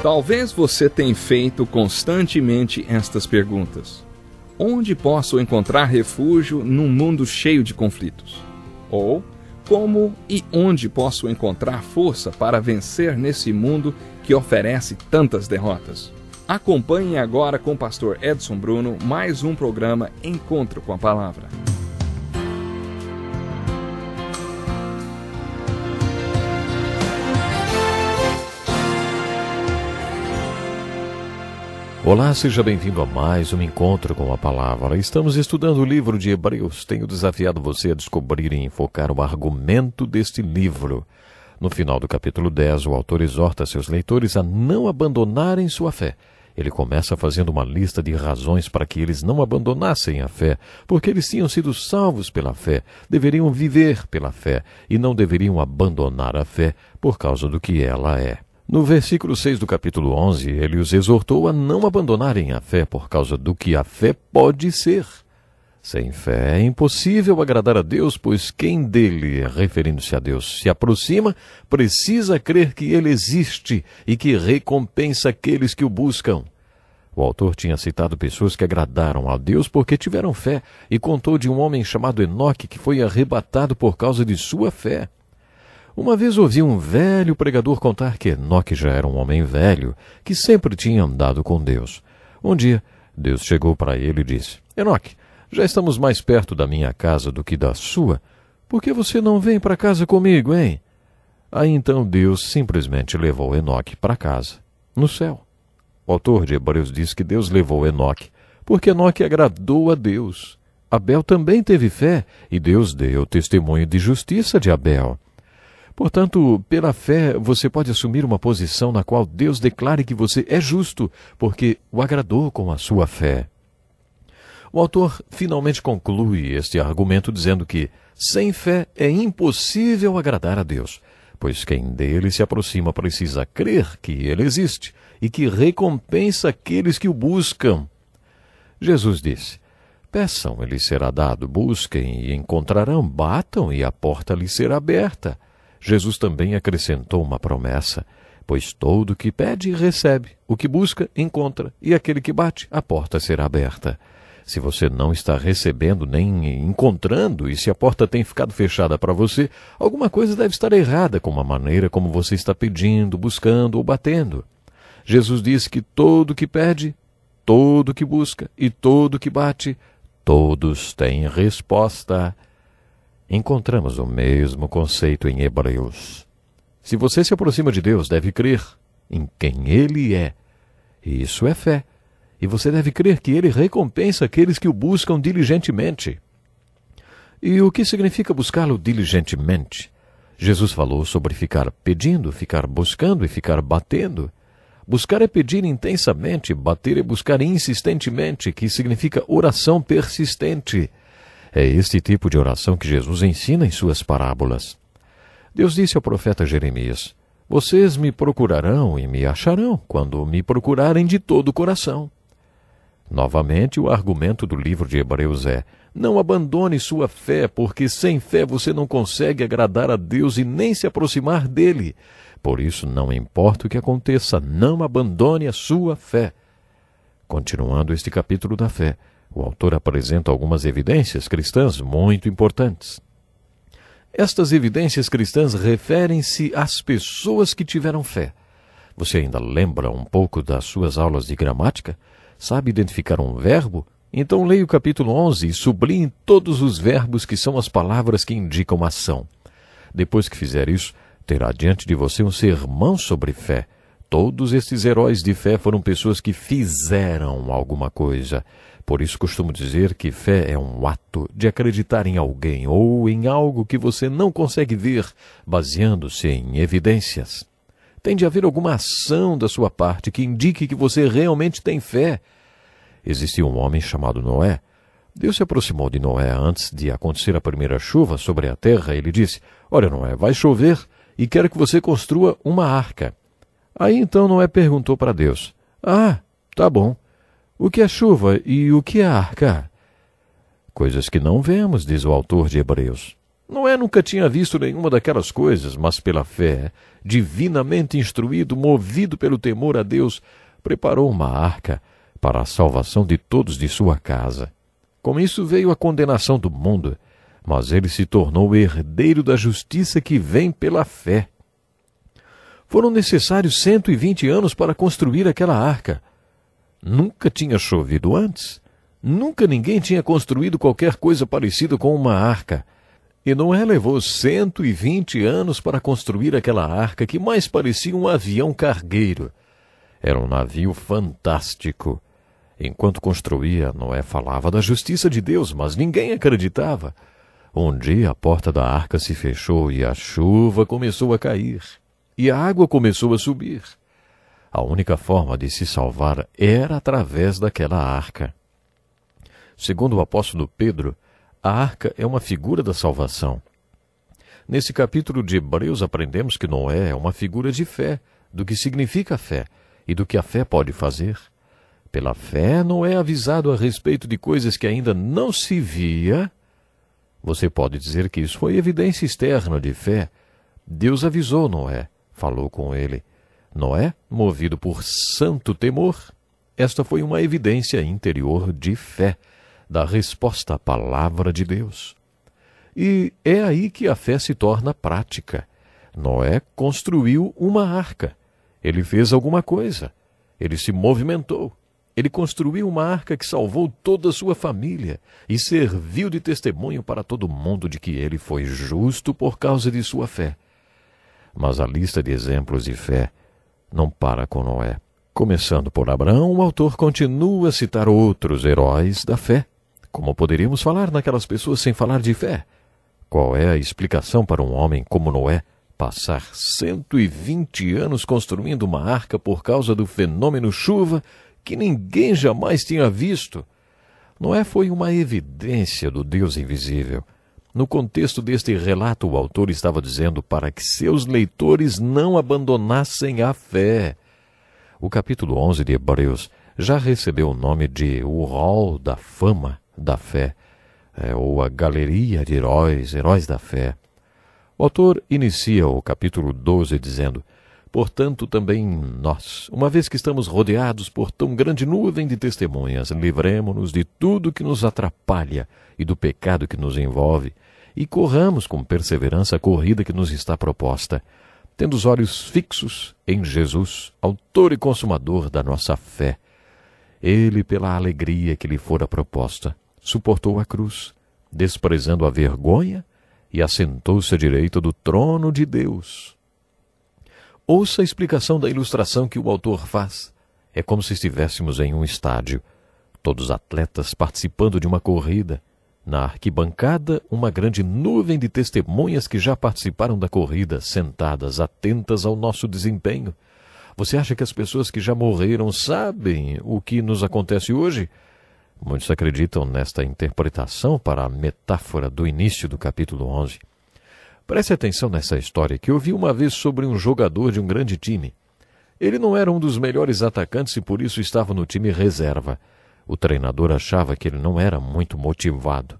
Talvez você tenha feito constantemente estas perguntas. Onde posso encontrar refúgio num mundo cheio de conflitos? Ou, como e onde posso encontrar força para vencer nesse mundo que oferece tantas derrotas? Acompanhe agora com o pastor Edson Bruno mais um programa Encontro com a Palavra. Olá, seja bem-vindo a mais um Encontro com a Palavra. Estamos estudando o livro de Hebreus. Tenho desafiado você a descobrir e enfocar o argumento deste livro. No final do capítulo 10, o autor exorta seus leitores a não abandonarem sua fé. Ele começa fazendo uma lista de razões para que eles não abandonassem a fé, porque eles tinham sido salvos pela fé, deveriam viver pela fé e não deveriam abandonar a fé por causa do que ela é. No versículo 6 do capítulo 11, ele os exortou a não abandonarem a fé por causa do que a fé pode ser. Sem fé é impossível agradar a Deus, pois quem dele, referindo-se a Deus, se aproxima, precisa crer que ele existe e que recompensa aqueles que o buscam. O autor tinha citado pessoas que agradaram a Deus porque tiveram fé e contou de um homem chamado Enoque que foi arrebatado por causa de sua fé. Uma vez ouvi um velho pregador contar que Enoque já era um homem velho, que sempre tinha andado com Deus. Um dia, Deus chegou para ele e disse: Enoque, já estamos mais perto da minha casa do que da sua. Por que você não vem para casa comigo, hein? Aí então Deus simplesmente levou Enoque para casa, no céu. O autor de Hebreus diz que Deus levou Enoque, porque Enoque agradou a Deus. Abel também teve fé, e Deus deu testemunho de justiça de Abel. Portanto, pela fé, você pode assumir uma posição na qual Deus declare que você é justo, porque o agradou com a sua fé. O autor finalmente conclui este argumento dizendo que, sem fé, é impossível agradar a Deus, pois quem dele se aproxima precisa crer que ele existe e que recompensa aqueles que o buscam. Jesus disse: peçam, e lhes será dado, busquem e encontrarão, batam e a porta lhes será aberta. Jesus também acrescentou uma promessa, pois todo o que pede, recebe, o que busca, encontra, e aquele que bate, a porta será aberta. Se você não está recebendo nem encontrando, e se a porta tem ficado fechada para você, alguma coisa deve estar errada com a maneira como você está pedindo, buscando ou batendo. Jesus disse que todo o que pede, todo o que busca e todo o que bate, todos têm resposta. Encontramos o mesmo conceito em Hebreus. Se você se aproxima de Deus, deve crer em quem Ele é. Isso é fé. E você deve crer que Ele recompensa aqueles que o buscam diligentemente. E o que significa buscá-lo diligentemente? Jesus falou sobre ficar pedindo, ficar buscando e ficar batendo. Buscar é pedir intensamente, bater é buscar insistentemente, que significa oração persistente. É este tipo de oração que Jesus ensina em suas parábolas. Deus disse ao profeta Jeremias: vocês me procurarão e me acharão, quando me procurarem de todo o coração. Novamente, o argumento do livro de Hebreus é: não abandone sua fé, porque sem fé você não consegue agradar a Deus e nem se aproximar dele. Por isso, não importa o que aconteça, não abandone a sua fé. Continuando este capítulo da fé, o autor apresenta algumas evidências cristãs muito importantes. Estas evidências cristãs referem-se às pessoas que tiveram fé. Você ainda lembra um pouco das suas aulas de gramática? Sabe identificar um verbo? Então leia o capítulo 11 e sublinhe todos os verbos que são as palavras que indicam ação. Depois que fizer isso, terá diante de você um sermão sobre fé. Todos estes heróis de fé foram pessoas que fizeram alguma coisa. Por isso costumo dizer que fé é um ato de acreditar em alguém ou em algo que você não consegue ver, baseando-se em evidências. Tem de haver alguma ação da sua parte que indique que você realmente tem fé. Existia um homem chamado Noé. Deus se aproximou de Noé antes de acontecer a primeira chuva sobre a terra. Ele disse: olha, Noé, vai chover e quero que você construa uma arca. Aí então Noé perguntou para Deus: ah, tá bom. O que é chuva e o que é arca? Coisas que não vemos, diz o autor de Hebreus. Noé nunca tinha visto nenhuma daquelas coisas, mas pela fé, divinamente instruído, movido pelo temor a Deus, preparou uma arca para a salvação de todos de sua casa. Com isso veio a condenação do mundo, mas ele se tornou herdeiro da justiça que vem pela fé. Foram necessários 120 anos para construir aquela arca. Nunca tinha chovido antes. Nunca ninguém tinha construído qualquer coisa parecida com uma arca. E Noé levou 120 anos para construir aquela arca que mais parecia um avião cargueiro. Era um navio fantástico. Enquanto construía, Noé falava da justiça de Deus, mas ninguém acreditava. Um dia a porta da arca se fechou e a chuva começou a cair. E a água começou a subir. A única forma de se salvar era através daquela arca. Segundo o apóstolo Pedro, a arca é uma figura da salvação. Nesse capítulo de Hebreus aprendemos que Noé é uma figura de fé, do que significa a fé e do que a fé pode fazer. Pela fé, Noé é avisado a respeito de coisas que ainda não se via. Você pode dizer que isso foi evidência externa de fé. Deus avisou Noé, falou com ele. Noé, movido por santo temor, esta foi uma evidência interior de fé, da resposta à palavra de Deus. E é aí que a fé se torna prática. Noé construiu uma arca. Ele fez alguma coisa. Ele se movimentou. Ele construiu uma arca que salvou toda a sua família e serviu de testemunho para todo mundo de que ele foi justo por causa de sua fé. Mas a lista de exemplos de fé não para com Noé. Começando por Abraão, o autor continua a citar outros heróis da fé. Como poderíamos falar naquelas pessoas sem falar de fé? Qual é a explicação para um homem como Noé passar 120 anos construindo uma arca por causa do fenômeno chuva que ninguém jamais tinha visto? Noé foi uma evidência do Deus invisível. No contexto deste relato, o autor estava dizendo para que seus leitores não abandonassem a fé. O capítulo 11 de Hebreus já recebeu o nome de o Hall da Fama da Fé, ou a Galeria de Heróis da Fé. O autor inicia o capítulo 12 dizendo: portanto, também nós, uma vez que estamos rodeados por tão grande nuvem de testemunhas, livremo-nos de tudo que nos atrapalha e do pecado que nos envolve, e corramos com perseverança a corrida que nos está proposta, tendo os olhos fixos em Jesus, autor e consumador da nossa fé. Ele, pela alegria que lhe fora proposta, suportou a cruz, desprezando a vergonha, e assentou-se à direita do trono de Deus. Ouça a explicação da ilustração que o autor faz. É como se estivéssemos em um estádio, todos os atletas participando de uma corrida. Na arquibancada, uma grande nuvem de testemunhas que já participaram da corrida, sentadas, atentas ao nosso desempenho. Você acha que as pessoas que já morreram sabem o que nos acontece hoje? Muitos acreditam nesta interpretação para a metáfora do início do capítulo 11. Preste atenção nessa história que eu vi uma vez sobre um jogador de um grande time. Ele não era um dos melhores atacantes e por isso estava no time reserva. O treinador achava que ele não era muito motivado.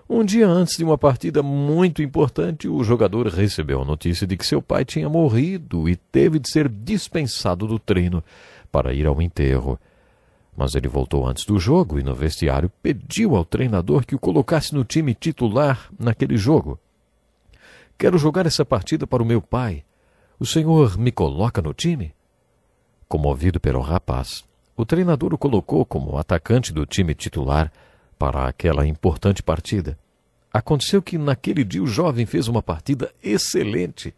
Um dia antes de uma partida muito importante, o jogador recebeu a notícia de que seu pai tinha morrido e teve de ser dispensado do treino para ir ao enterro. Mas ele voltou antes do jogo e no vestiário pediu ao treinador que o colocasse no time titular naquele jogo. Quero jogar essa partida para o meu pai. O senhor me coloca no time? Comovido pelo rapaz, o treinador o colocou como atacante do time titular para aquela importante partida. Aconteceu que naquele dia o jovem fez uma partida excelente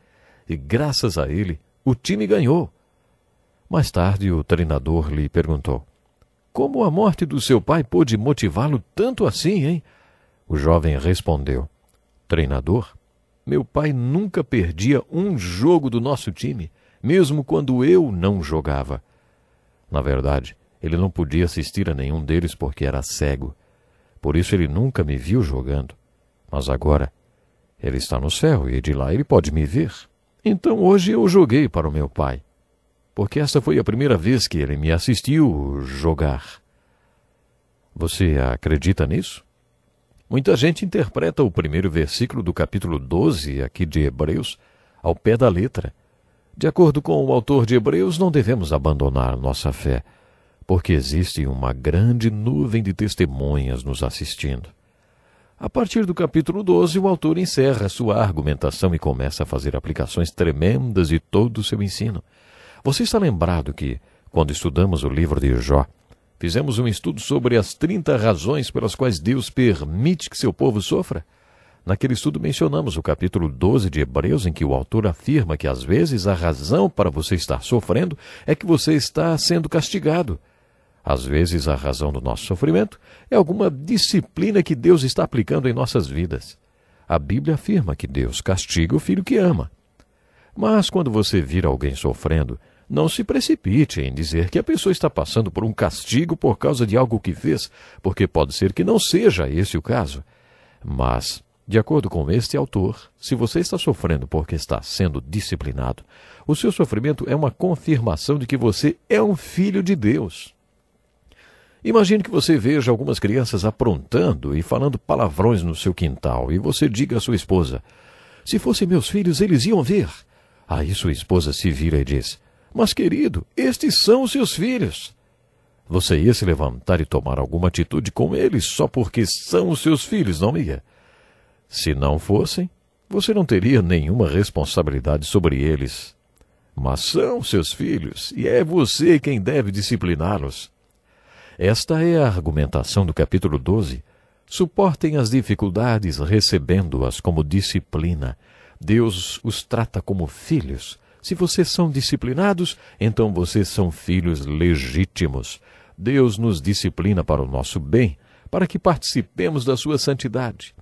e, graças a ele, o time ganhou. Mais tarde, o treinador lhe perguntou: como a morte do seu pai pôde motivá-lo tanto assim, hein? O jovem respondeu: treinador, meu pai nunca perdia um jogo do nosso time, mesmo quando eu não jogava. Na verdade, ele não podia assistir a nenhum deles porque era cego. Por isso ele nunca me viu jogando. Mas agora, ele está no céu e de lá ele pode me ver. Então hoje eu joguei para o meu pai, porque esta foi a primeira vez que ele me assistiu jogar. Você acredita nisso? Muita gente interpreta o primeiro versículo do capítulo 12 aqui de Hebreus ao pé da letra. De acordo com o autor de Hebreus, não devemos abandonar nossa fé, porque existe uma grande nuvem de testemunhas nos assistindo. A partir do capítulo 12, o autor encerra sua argumentação e começa a fazer aplicações tremendas de todo o seu ensino. Você está lembrado que, quando estudamos o livro de Jó, fizemos um estudo sobre as 30 razões pelas quais Deus permite que seu povo sofra? Naquele estudo mencionamos o capítulo 12 de Hebreus, em que o autor afirma que às vezes a razão para você estar sofrendo é que você está sendo castigado. Às vezes a razão do nosso sofrimento é alguma disciplina que Deus está aplicando em nossas vidas. A Bíblia afirma que Deus castiga o filho que ama. Mas quando você vir alguém sofrendo, não se precipite em dizer que a pessoa está passando por um castigo por causa de algo que fez, porque pode ser que não seja esse o caso. Mas, de acordo com este autor, se você está sofrendo porque está sendo disciplinado, o seu sofrimento é uma confirmação de que você é um filho de Deus. Imagine que você veja algumas crianças aprontando e falando palavrões no seu quintal e você diga à sua esposa: "Se fossem meus filhos, eles iam ver." Aí sua esposa se vira e diz: "Mas, querido, estes são os seus filhos." Você ia se levantar e tomar alguma atitude com eles só porque são os seus filhos, não ia? Se não fossem, você não teria nenhuma responsabilidade sobre eles. Mas são seus filhos e é você quem deve discipliná-los. Esta é a argumentação do capítulo 12. Suportem as dificuldades recebendo-as como disciplina. Deus os trata como filhos. Se vocês são disciplinados, então vocês são filhos legítimos. Deus nos disciplina para o nosso bem, para que participemos da sua santidade.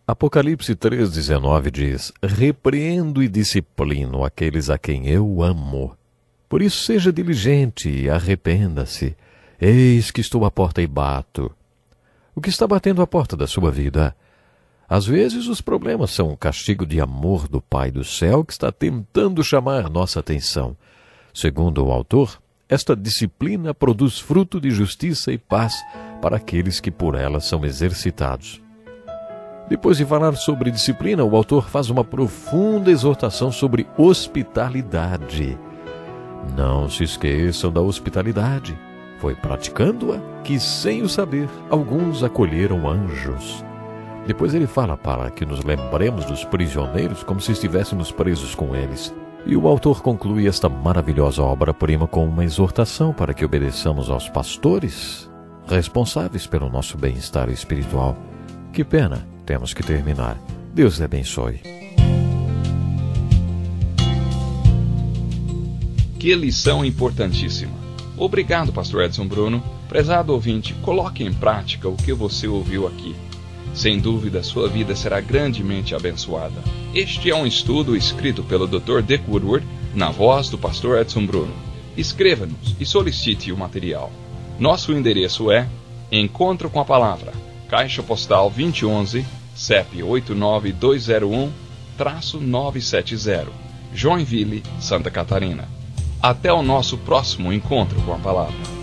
Apocalipse 3,19 diz: "Repreendo e disciplino aqueles a quem eu amo. Por isso seja diligente e arrependa-se. Eis que estou à porta e bato." O que está batendo à porta da sua vida? Às vezes os problemas são um castigo de amor do Pai do céu que está tentando chamar nossa atenção. Segundo o autor, esta disciplina produz fruto de justiça e paz para aqueles que por ela são exercitados. Depois de falar sobre disciplina, o autor faz uma profunda exortação sobre hospitalidade. Não se esqueçam da hospitalidade. Foi praticando-a que, sem o saber, alguns acolheram anjos. Depois ele fala para que nos lembremos dos prisioneiros como se estivéssemos presos com eles. E o autor conclui esta maravilhosa obra-prima com uma exortação para que obedeçamos aos pastores responsáveis pelo nosso bem-estar espiritual. Que pena, temos que terminar. Deus lhe abençoe. Que lição importantíssima. Obrigado, pastor Edson Bruno. Prezado ouvinte, coloque em prática o que você ouviu aqui. Sem dúvida, sua vida será grandemente abençoada. Este é um estudo escrito pelo Dr. Dick Woodward, na voz do pastor Edson Bruno. Escreva-nos e solicite o material. Nosso endereço é Encontro com a Palavra, Caixa Postal 2011, CEP 89201-970, Joinville, Santa Catarina. Até o nosso próximo encontro com a Palavra.